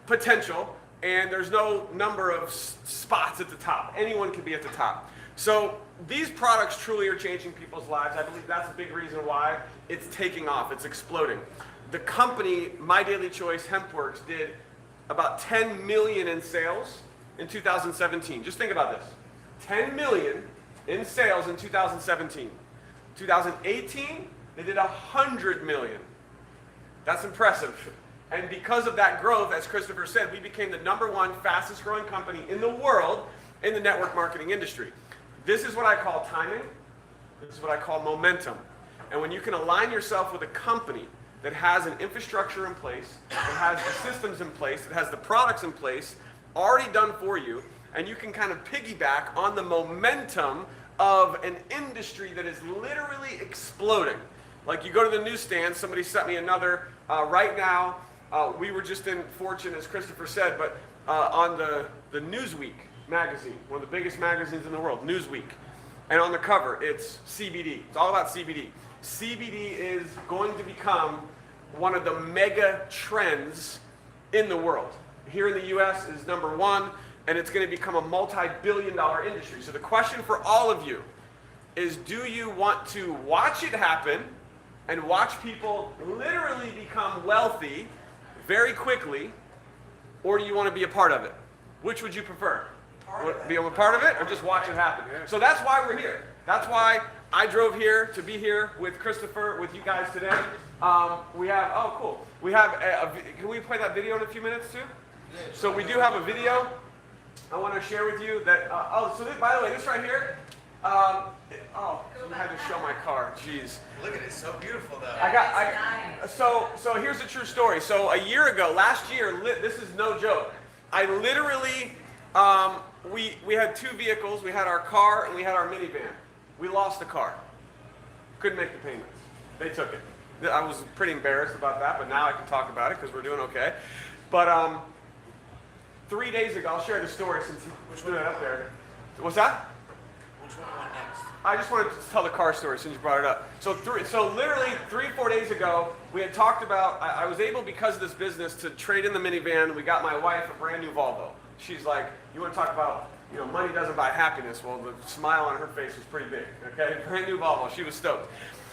potential, and there's no number of spots at the top. Anyone can be at the top. So these products truly are changing people's lives. I believe that's a big reason why it's taking off, it's exploding. The company, My Daily Choice HempWorks, did about 10 million in sales in 2017. Just think about this. 10 million in sales in 2017. 2018, they did 100 million. That's impressive. And because of that growth, as Christopher said, we became the #1 fastest growing company in the world in the network marketing industry. This is what I call timing. This is what I call momentum. And when you can align yourself with a company that has an infrastructure in place, that has the systems in place, that has the products in place, already done for you, and you can kind of piggyback on the momentum of an industry that is literally exploding. Like you go to the newsstand, somebody sent me another, right now, we were just in Fortune, as Christopher said, but on the Newsweek magazine, one of the biggest magazines in the world, Newsweek. And on the cover, it's CBD. It's all about CBD. CBD is going to become one of the mega trends in the world. Here in the US is #1, and it's going to become a multi-billion-dollar industry. So the question for all of you is, do you want to watch it happen and watch people literally become wealthy very quickly, or do you want to be a part of it? Which would you prefer? Be a part of it or just watch it happen? So that's why we're here. That's why I drove here to be here with Christopher, with you guys today. We have, oh cool. We have, can we play that video in a few minutes too? So we do have a video I want to share with you that, so this, by the way, this right here, I had to show my car, jeez. Look at it, so beautiful though. So here's a true story. So a year ago, last year, this is no joke. I literally, we had 2 vehicles. We had our car and we had our minivan. We lost the car. Couldn't make the payments. They took it. I was pretty embarrassed about that, but now I can talk about it because we're doing okay. But 3 days ago, I'll share the story since you threw it up there. What's that? Which one went next? I just wanted to tell the car story since you brought it up. So literally 3-4 days ago, we had talked about, I was able, because of this business, to trade in the minivan. We got my wife a brand new Volvo. She's like, you want to talk about, money doesn't buy happiness. Well, the smile on her face was pretty big, okay? Brand new Volvo. She was stoked.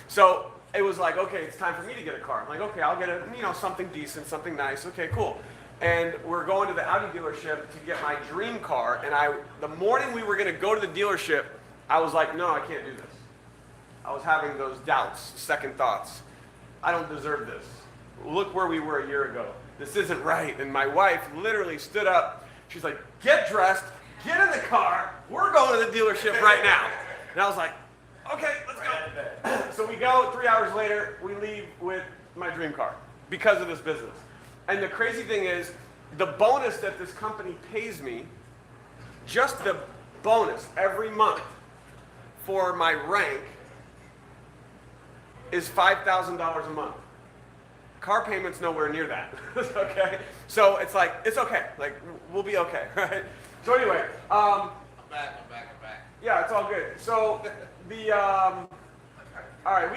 So it was like, okay, it's time for me to get a car. I'm like, okay, I'll get something decent, something nice. Okay, cool. And we're going to the Audi dealership to get my dream car. And the morning we were going to go to the dealership, I was like, no, I can't do this. I was having those doubts, second thoughts. I don't deserve this. Look where we were a year ago. This isn't right. And my wife literally stood up. She's like, get dressed, get in the car. We're going to the dealership right now. And I was like, okay, let's go. So we go, 3 hours later, we leave with my dream car because of this business. And the crazy thing is, the bonus that this company pays me, just the bonus every month for my rank, is $5,000 a month. Car payment's nowhere near that. Okay? So it's like, it's okay. Like, we'll be okay, right? So anyway, I'm back. yeah, it's all good. So all right,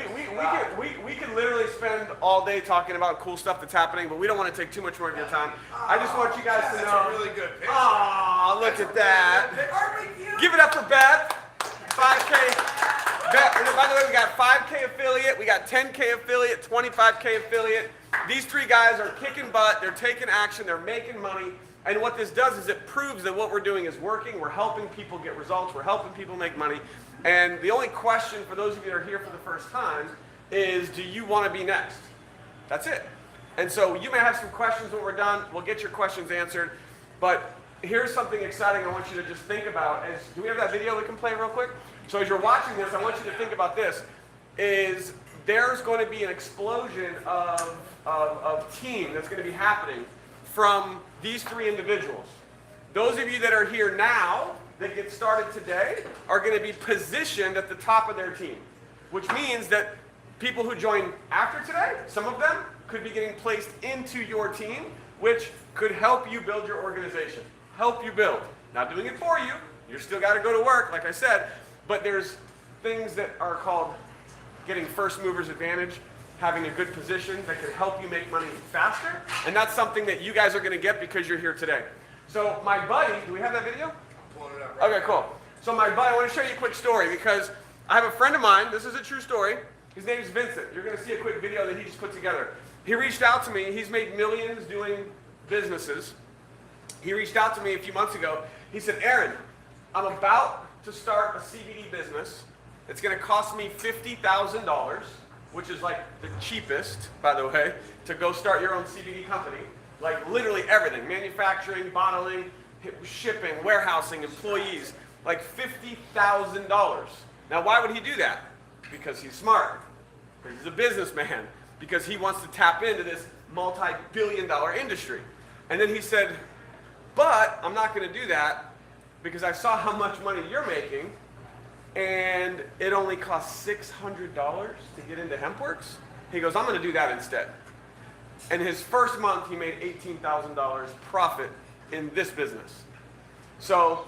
we can literally spend all day talking about cool stuff that's happening, but we don't want to take too much more of your time. I just want you guys to know. That's a really good picture. Oh, look at that. Give it up for Beth. 5K. Beth, and by the way, we got 5K affiliate, we got 10K affiliate, 25K affiliate. These 3 guys are kicking butt. They're taking action. They're making money. And what this does is it proves that what we're doing is working. We're helping people get results. We're helping people make money. And the only question for those of you that are here for the first time is, do you want to be next? That's it. And so you may have some questions when we're done. We'll get your questions answered. But here's something exciting I want you to just think about. Do we have that video we can play real quick? So as you're watching this, I want you to think about this. Is there's going to be an explosion of team that's going to be happening from these 3 individuals. Those of you that are here now, that get started today, are going to be positioned at the top of their team, which means that people who join after today, some of them could be getting placed into your team, which could help you build your organization. Help you build. Not doing it for you. You're still got to go to work, like I said, but there's things that are called getting first mover's advantage, having a good position that can help you make money faster, and that's something that you guys are going to get because you're here today. So my buddy, do we have that video? Okay, cool. So my buddy, I want to show you a quick story because I have a friend of mine, this is a true story, his name is Vincent. You're going to see a quick video that he just put together. He reached out to me, he's made millions doing businesses. He reached out to me a few months ago. He said, Aaron, I'm about to start a CBD business. It's going to cost me $50,000, which is like the cheapest, by the way, to go start your own CBD company. Like literally everything, manufacturing, bottling, shipping, warehousing, employees, like $50,000. Now, why would he do that? Because he's smart, because he's a businessman, because he wants to tap into this multi-billion-dollar industry. And then he said, but I'm not going to do that because I saw how much money you're making, and it only costs $600 to get into HempWorks. He goes, I'm going to do that instead. And his first month, he made $18,000 profit in this business. So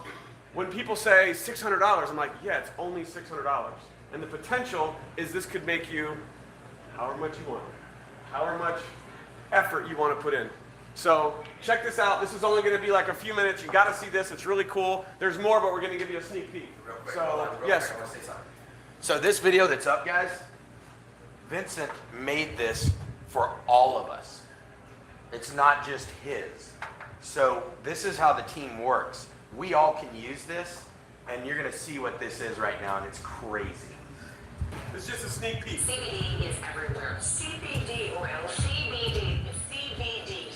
when people say $600, I'm like, yeah, it's only $600. And the potential is this could make you however much you want, however much effort you want to put in. So check this out. This is only going to be like a few minutes. You got to see this. It's really cool. There's more, but we're going to give you a sneak peek. Real quick, So hold on, real yes. quick, I wanna say something. So this video that's up, guys, Vincent made this for all of us. It's not just his. So this is how the team works. We all can use this, and you're going to see what this is right now, and it's crazy. It's just a sneak peek. CBD is everywhere. CBD oil. CBD.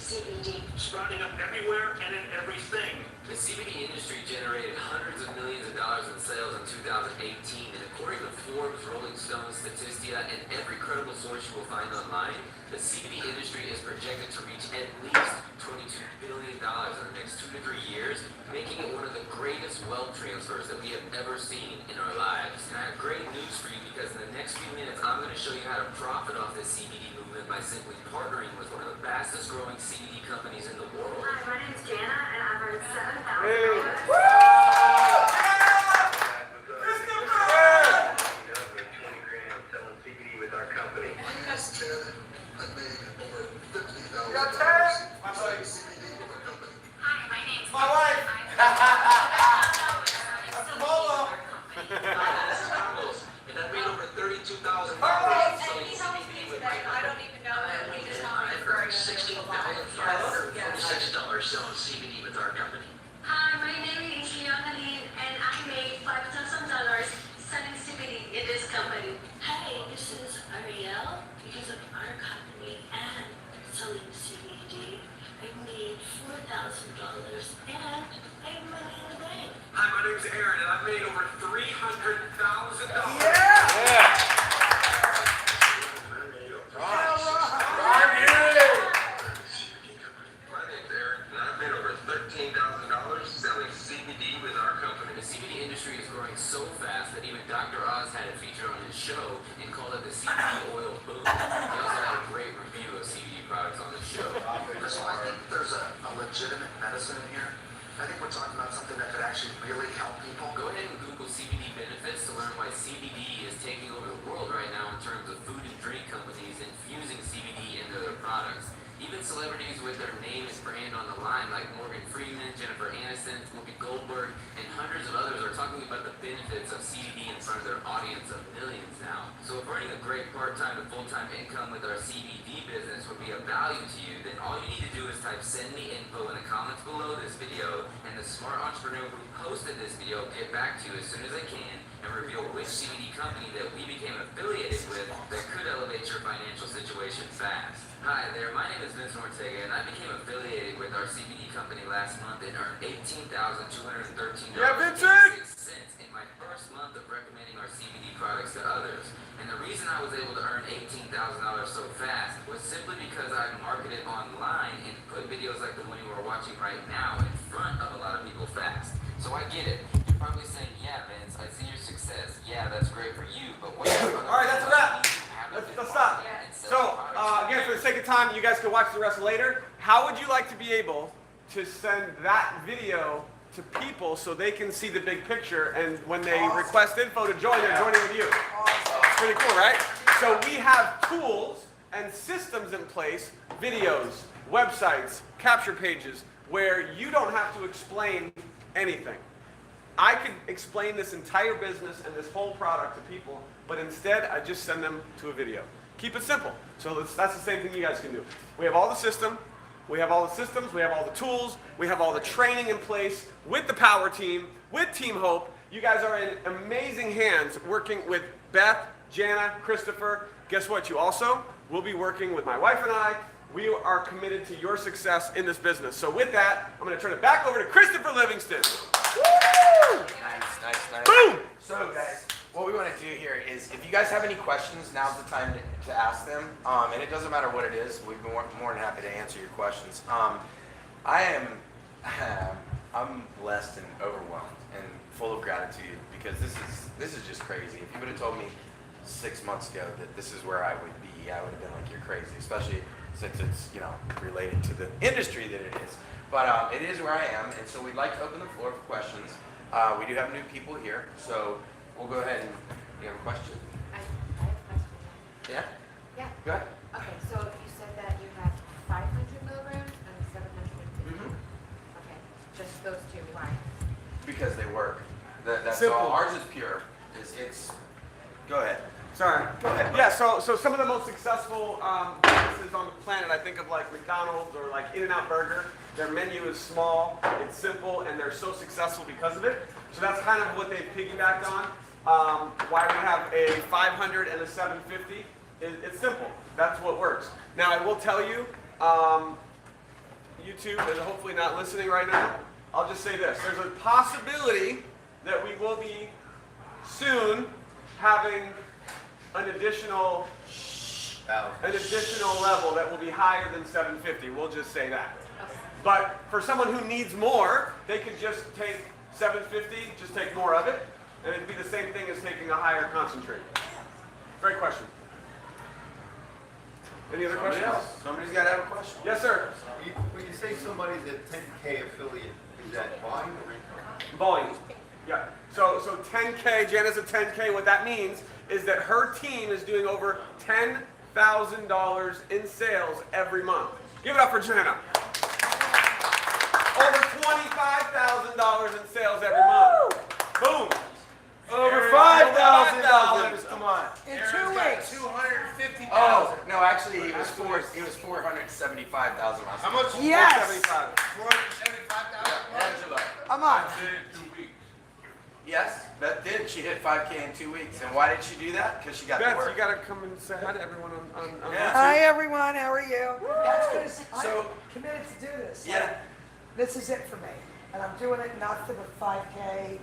CBD. Sprouting up everywhere and in everything. The CBD industry generated hundreds of millions of dollars in sales in 2018, and according to Forbes, Rolling Stone, Statista, and every credible source you will find online, the CBD industry is projected to reach at least $22 billion in the next 2 to 3 years, making it one of the greatest wealth transfers that we have ever seen in our lives. And I have great news for you because in the next few minutes, I'm going to show you how to profit off this CBD movement by simply partnering with one of the fastest growing CBD companies in the world. Hi, my name's Jana, and I've earned $7,000. Hi, my name's My wife. And I've made over $32,000 selling CBD with my I don't even know that we just want to refer $16,546 selling CBD with our company. Hi, my name is Leona Lin, and I made $5,000 selling CBD in this company. Hey, this is Ariel. Because of our company and selling CBD, I made $4,000 and I have money in the bank. Hi, my name's Aaron, and I've made over $300,000. My name's Aaron, and I've made over $13,000 selling CBD with our company. The CBD industry is growing so fast that even Dr. Oz had it featured on his show and called it the CBD oil boom. He also had a great review of CBD products on the show. So I think there's a legitimate medicine in here. I think we're talking about something that could actually really help people. Go ahead and Google CBD benefits to learn why CBD is taking over the world right now in terms of food and drink companies infusing CBD into their products. Even celebrities with their name and brand on the line, like Morgan Freeman, Jennifer Aniston, Whoopi Goldberg, and hundreds of others are talking about the benefits of CBD in front of their audience of millions now. So if earning a great part-time to full-time income with our CBD business would be of value to you, then all you need to do is type "send me info" in the comments below this video, and the smart entrepreneur who posted this video will get back to you as soon as they can and reveal which CBD company that we became affiliated with that could elevate your financial situation fast. Hi there, my name is Vincent Ortega, and I became affiliated with our CBD company last month and earned $18,213 Yeah, Vincent! in my first month of recommending our CBD products to others. And the reason I was able to earn $18,000 so fast was simply because I marketed online and put videos like the one you are watching right now in front of a lot of people fast. So I get it. You're probably saying, yeah, Vince, I see your success. Yeah, that's great for you, but what All right, that's a wrap. Let's stop. So, again, for the sake of time, you guys can watch the rest later. how would you like to be able to send that video to people so they can see the big picture, and when they request info to join, they're joining with you? It's pretty cool, right? So we have tools and systems in place, videos, websites, capture pages, where you don't have to explain anything. I could explain this entire business and this whole product to people, but instead I just send them to a video. Keep it simple. So that's the same thing you guys can do. We have all the system, we have all the systems, we have all the tools, we have all the training in place with the Power Team, with Team Hope. You guys are in amazing hands working with Beth, Jana, Christopher. Guess what? You also will be working with my wife and I. We are committed to your success in this business. So with that, I'm going to turn it back over to Christopher Livingston. Woo! Nice. Boom! So guys, what we want to do here is, if you guys have any questions, now's the time to ask them. And it doesn't matter what it is. We'd be more than happy to answer your questions. I'm blessed and overwhelmed and full of gratitude, because this is just crazy. If you would have told me 6 months ago that this is where I would be, I would have been like, you're crazy, especially since it's, you know, related to the industry that it is. But it is where I am, and so we'd like to open the floor for questions. We do have new people here, so we'll go ahead and, you have a question? I have a question. Yeah? Yeah. Go ahead. Okay, so you said that you have 500 milligrams and 750. Mm-hmm. Okay, just those two. Why? Because they work. That's Simple. all. Ours is pure. Go ahead. Sorry. Go ahead. Yeah, so some of the most successful businesses on the planet, I think of like McDonald's or like In-N-Out Burger. Their menu is small, it's simple, and they're so successful because of it. So that's kind of what they've piggybacked on. Why we have a 500 and a 750, it's simple. That's what works. Now, I will tell you, YouTube is hopefully not listening right now. I'll just say this. There's a possibility that we will be soon having an additional level that will be higher than 750. We'll just say that. But for someone who needs more, they could just take 750, just take more of it, and it'd be the same thing as taking a higher concentrate. Great question. Any other questions? Somebody's got to have a question. Yes, sir. When you say somebody's a 10K affiliate, is that volume or income? Volume. Yeah. So 10K, Jana's a 10K. What that means is that her team is doing over $10,000 in sales every month. Give it up for Jana. Over $25,000 in sales every month. Boom. Over $5,000. Come on. In 2 weeks. 250,000. Oh no, actually he was 475,000 last How month. much? Yes. 475,000. Angela. I'm on. In 2 weeks. Yes, Beth did. She hit 5K in 2 weeks. And why did she do that? Because she got to Beth, work. you gotta come and say hi to everyone on Yeah. Hi everyone, how are you? That's good. So- I'm committed to do this. Yeah. This is it for me. And I'm doing it not for the 5K,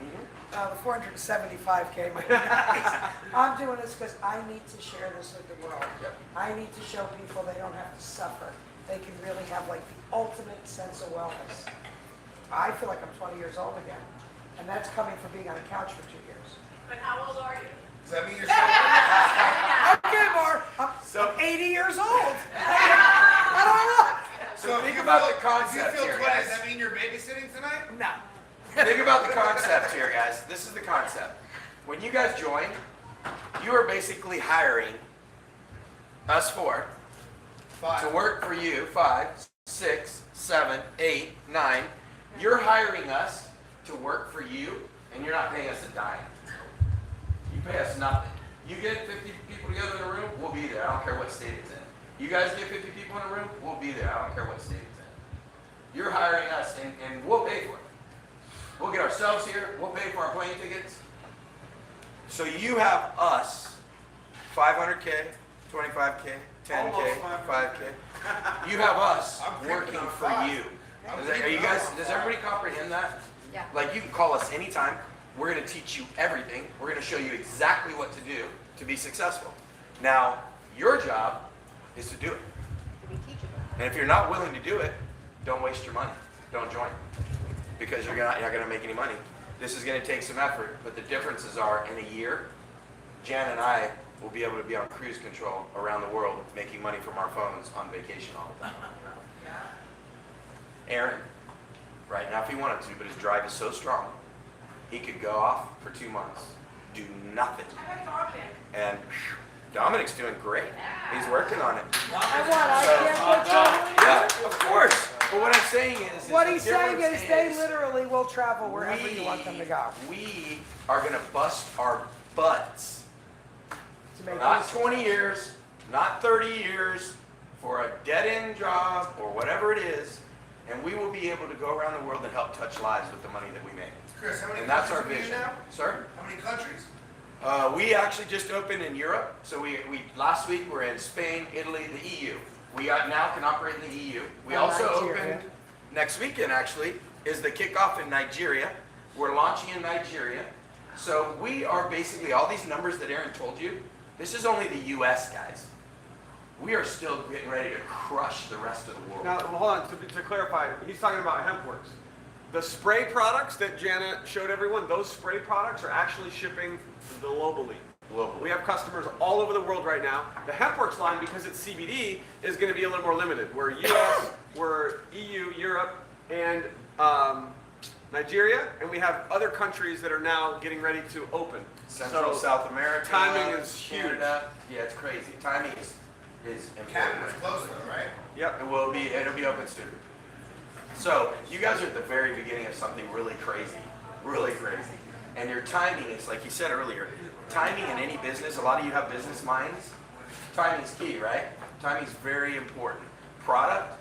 the 475K might be nice. I'm doing this because I need to share this with the world. Yep. I need to show people they don't have to suffer. They can really have like the ultimate sense of wellness. I feel like I'm 20 years old again. And that's coming from being on a couch for 2 years. But how old are you? Does that mean you're Okay, Mark, I'm 80 years old. I don't know. So think about the If concept you feel here, 20, guys. does that mean you're babysitting tonight? No. Think about the concept here, guys. This is the concept. When you guys join, you are basically hiring us four to work for you. 5, 6, 7, 8, 9. You're hiring us to work for you, and you're not paying us a dime. You pay us nothing. You get 50 people together in a room, we'll be there. I don't care what state it's in. You guys get 50 people in a room, we'll be there. I don't care what state it's in. You're hiring us, and we'll pay for it. We'll get ourselves here. We'll pay for our plane tickets. So you have us, 500K, 25K, 10K, 5K. You have us working for you. Are you guys? Does everybody comprehend that? Yeah. Like, you can call us anytime. We're going to teach you everything. We're going to show you exactly what to do to be successful. Now, your job is to do it. To be teachable. And if you're not willing to do it, don't waste your money. Don't join. Because you're not going to make any money. This is going to take some effort, but the differences are, in a year, Jan and I will be able to be on cruise control around the world, making money from our phones on vacation all the time. Aaron, right now if he wanted to, but his drive is so strong, he could go off for 2 months, do nothing. And Dominic's doing great. He's working on it. I can't go traveling. Yeah, of course. But what I'm saying is, What the he's saying difference is they literally will travel wherever you want them to go. We are going to bust our butts. To make Not this- 20 years, not 30 years, for a dead-end job or whatever it is, and we will be able to go around the world and help touch lives with the money that we make. Chris, how many And that's our countries are you vision. now? Sir? How many countries? We actually just opened in Europe. So we last week we're in Spain, Italy, the EU. We now can operate in the EU. We And also Nigeria. opened next weekend actually is the kickoff in Nigeria. We're launching in Nigeria. So we are basically all these numbers that Aaron told you. This is only the US, guys. We are still getting ready to crush the rest of the world. Now, hold on, to clarify, he's talking about HempWorks. The spray products that Janet showed everyone, those spray products are actually shipping globally. We have customers all over the world right now. The HempWorks line, because it's CBD, is going to be a little more limited. We're US, we're EU, Europe, and Nigeria, and we have other countries that are now getting ready to open. Central, South America. timing is huge. Canada. Yeah, it's crazy. Timing is Canada's important. close though, right? Yep, it'll be open soon. So you guys are at the very beginning of something really crazy, and your timing is, like you said earlier, timing in any business. A lot of you have business minds. Timing is key, right? Timing is very important. Product,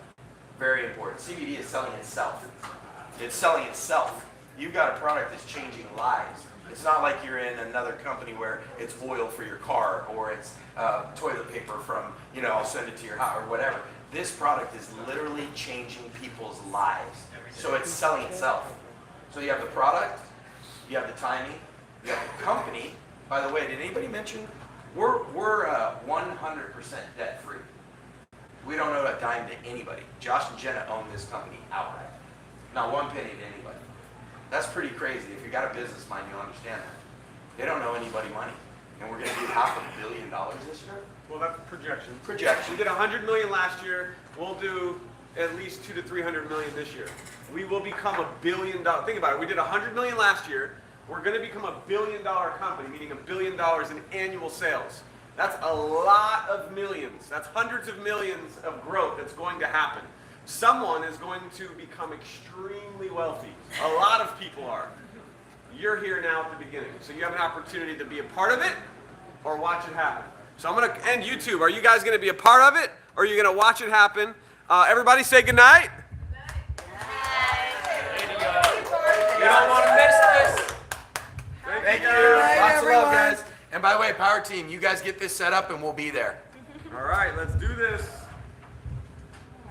very important. CBD is selling itself. It's selling itself. You've got a product that's changing lives. It's not like you're in another company where it's oil for your car or it's toilet paper from, I'll send it to your house or whatever. This product is literally changing people's lives. So it's selling itself. So you have the product, you have the timing, you have the company. By the way, did anybody mention we're 100% debt free. We don't owe a dime to anybody. Josh and Jenna own this company outright. Not one penny to anybody. That's pretty crazy. If you got a business mind, you'll understand that. They don't owe anybody money. And we're going to do $500 million this year? Well, that's projection. Projection. We did 100 million last year. We'll do at least 200 to 300 million this year. We will become $1 billion. Think about it. We did 100 million last year. We're going to become $1 billion company, meaning $1 billion in annual sales. That's a lot of millions. That's hundreds of millions of growth that's going to happen. Someone is going to become extremely wealthy. A lot of people are. You're here now at the beginning. So you have an opportunity to be a part of it or watch it happen. So I'm going to end YouTube. Are you guys going to be a part of it or are you going to watch it happen? Everybody say goodnight. You don't want to miss this. Thank you. Lots of everyone. love, guys. And by the way, Power Team, you guys get this set up and we'll be there. All right, let's do this.